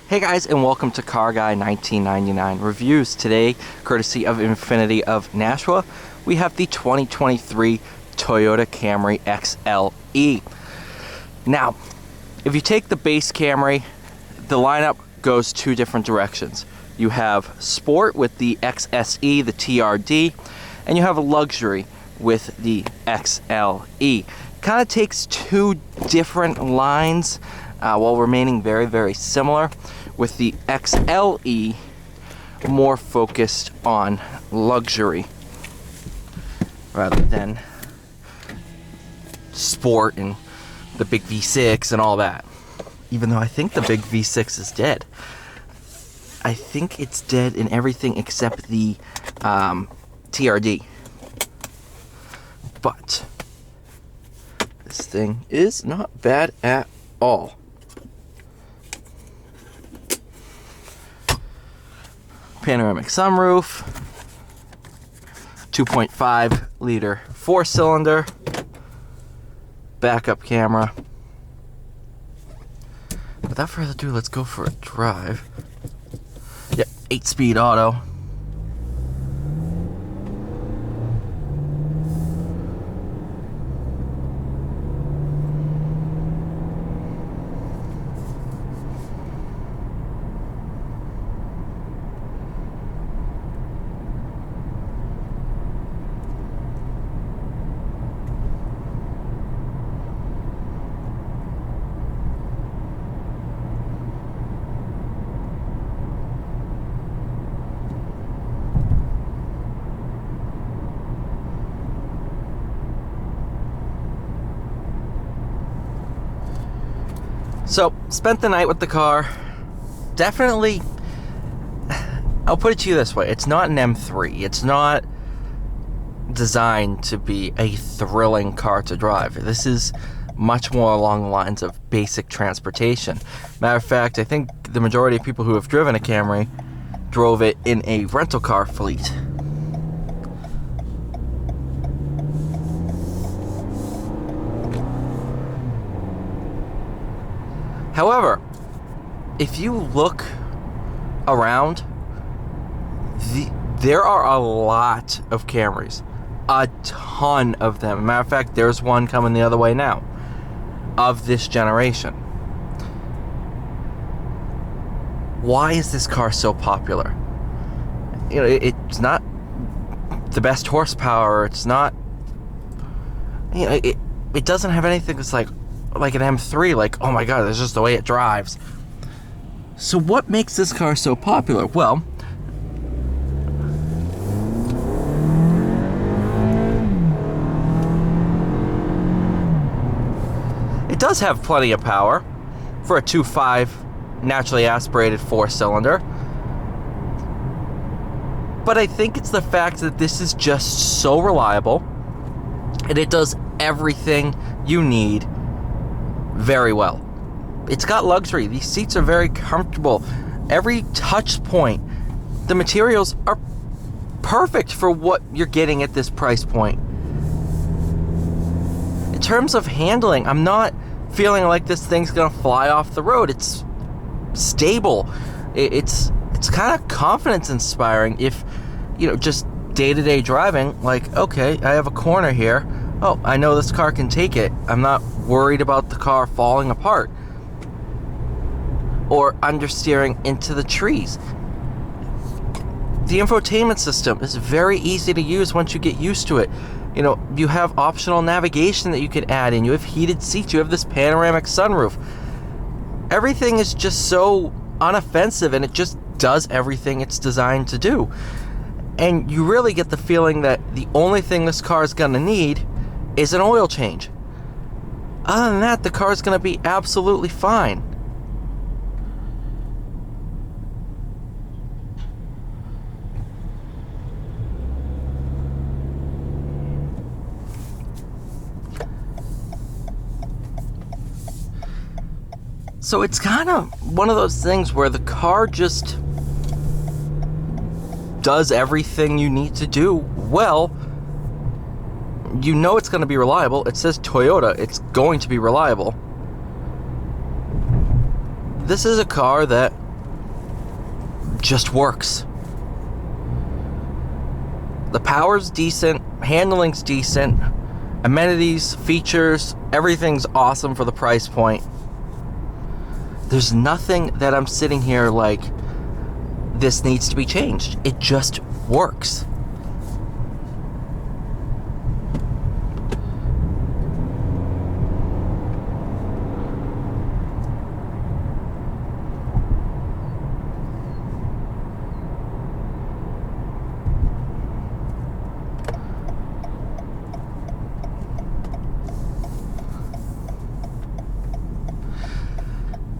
Hey guys, and welcome to Car Guy 1999 Reviews. Today, courtesy of INFINITI of Nashua, we have the 2023 Toyota Camry XLE. Now, if you take the base Camry, the lineup goes two different directions. You have Sport with the XSE, the TRD, and you have a Luxury with the XLE. Kind of takes two different lines while remaining very, very similar, with the XLE more focused on luxury rather than sport and the big V6 and all that. Even though I think the big V6 is dead. I think it's dead in everything except the TRD. But this thing is not bad at all. Panoramic sunroof, 2.5 liter 4-cylinder, backup camera. Without further ado, let's go for a drive. Yep, 8-speed auto. So, spent the night with the car. Definitely, I'll put it to you this way. It's not an M3. It's not designed to be a thrilling car to drive. This is much more along the lines of basic transportation. Matter of fact, I think the majority of people who have driven a Camry drove it in a rental car fleet. However, if you look around, there are a lot of Camrys. A ton of them. Matter of fact, there's one coming the other way now, of this generation. Why is this car so popular? You know, it's not the best horsepower. It's not, you know, it doesn't have anything that's like an M3, like, oh my god, that's just the way it drives. So what makes this car so popular? Well, it does have plenty of power for a 2.5 naturally aspirated 4-cylinder. But I think it's the fact that this is just so reliable and it does everything you need very well. It's got luxury. These seats are very comfortable. Every touch point, the materials are perfect for what you're getting at this price point. In terms of handling, I'm not feeling like this thing's gonna fly off the road. It's stable. It's kind of confidence inspiring. If, you know, just day-to-day driving, like, okay, I have a corner here. Oh, I know this car can take it. I'm not worried about the car falling apart or understeering into the trees. The infotainment system is very easy to use once you get used to it. You know, you have optional navigation that you can add in. You have heated seats. You have this panoramic sunroof. Everything is just so unoffensive, and it just does everything it's designed to do. And you really get the feeling that the only thing this car is going to need is an oil change. Other than that, the car is going to be absolutely fine. So it's kind of one of those things where the car just does everything you need to do well. You know it's going to be reliable. It says Toyota. It's going to be reliable. This is a car that just works. The power's decent, handling's decent, amenities, features, everything's awesome for the price point. There's nothing that I'm sitting here like, this needs to be changed. It just works.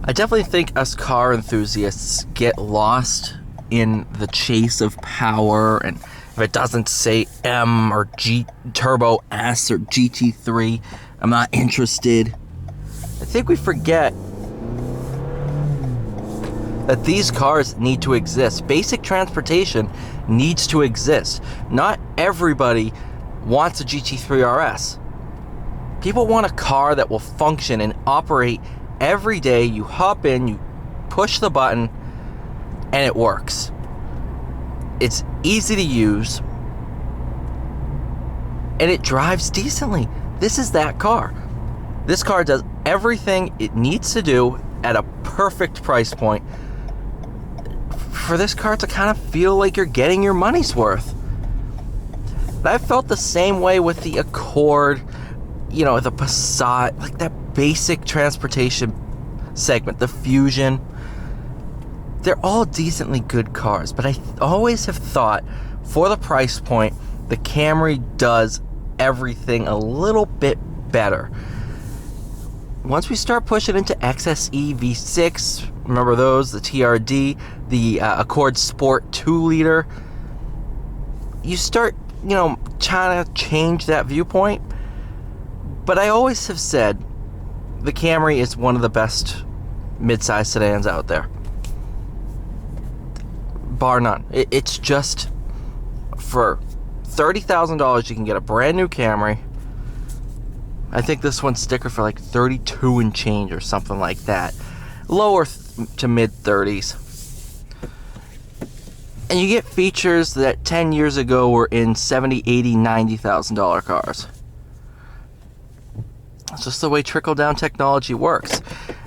I definitely think us car enthusiasts get lost in the chase of power, and if it doesn't say M or G Turbo S or GT3, I'm not interested. I think we forget that these cars need to exist. Basic transportation needs to exist. Not everybody wants a GT3 RS. People want a car that will function and operate every day. You hop in, you push the button, and it works. It's easy to use, and it drives decently. This is that car. This car does everything it needs to do at a perfect price point for this car to kind of feel like you're getting your money's worth. I felt the same way with the Accord, you know, the Passat, like that basic transportation segment, the Fusion. They're all decently good cars, but I always have thought for the price point, the Camry does everything a little bit better. Once we start pushing into XSE V6, remember those, the TRD, the Accord Sport 2-liter, you start, you know, trying to change that viewpoint. But I always have said the Camry is one of the best midsize sedans out there. Bar none. It's just, for $30,000 you can get a brand new Camry. I think this one's sticker for like 32 and change or something like that. Lower to mid 30s. And you get features that 10 years ago were in $70,000, $80,000, $90,000 cars. It's just the way trickle-down technology works.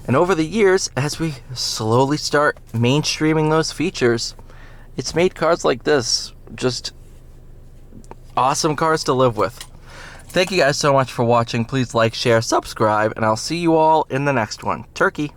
And over the years, as we slowly start mainstreaming those features, it's made cars like this just awesome cars to live with. Thank you guys so much for watching. Please like, share, subscribe, and I'll see you all in the next one. Turkey.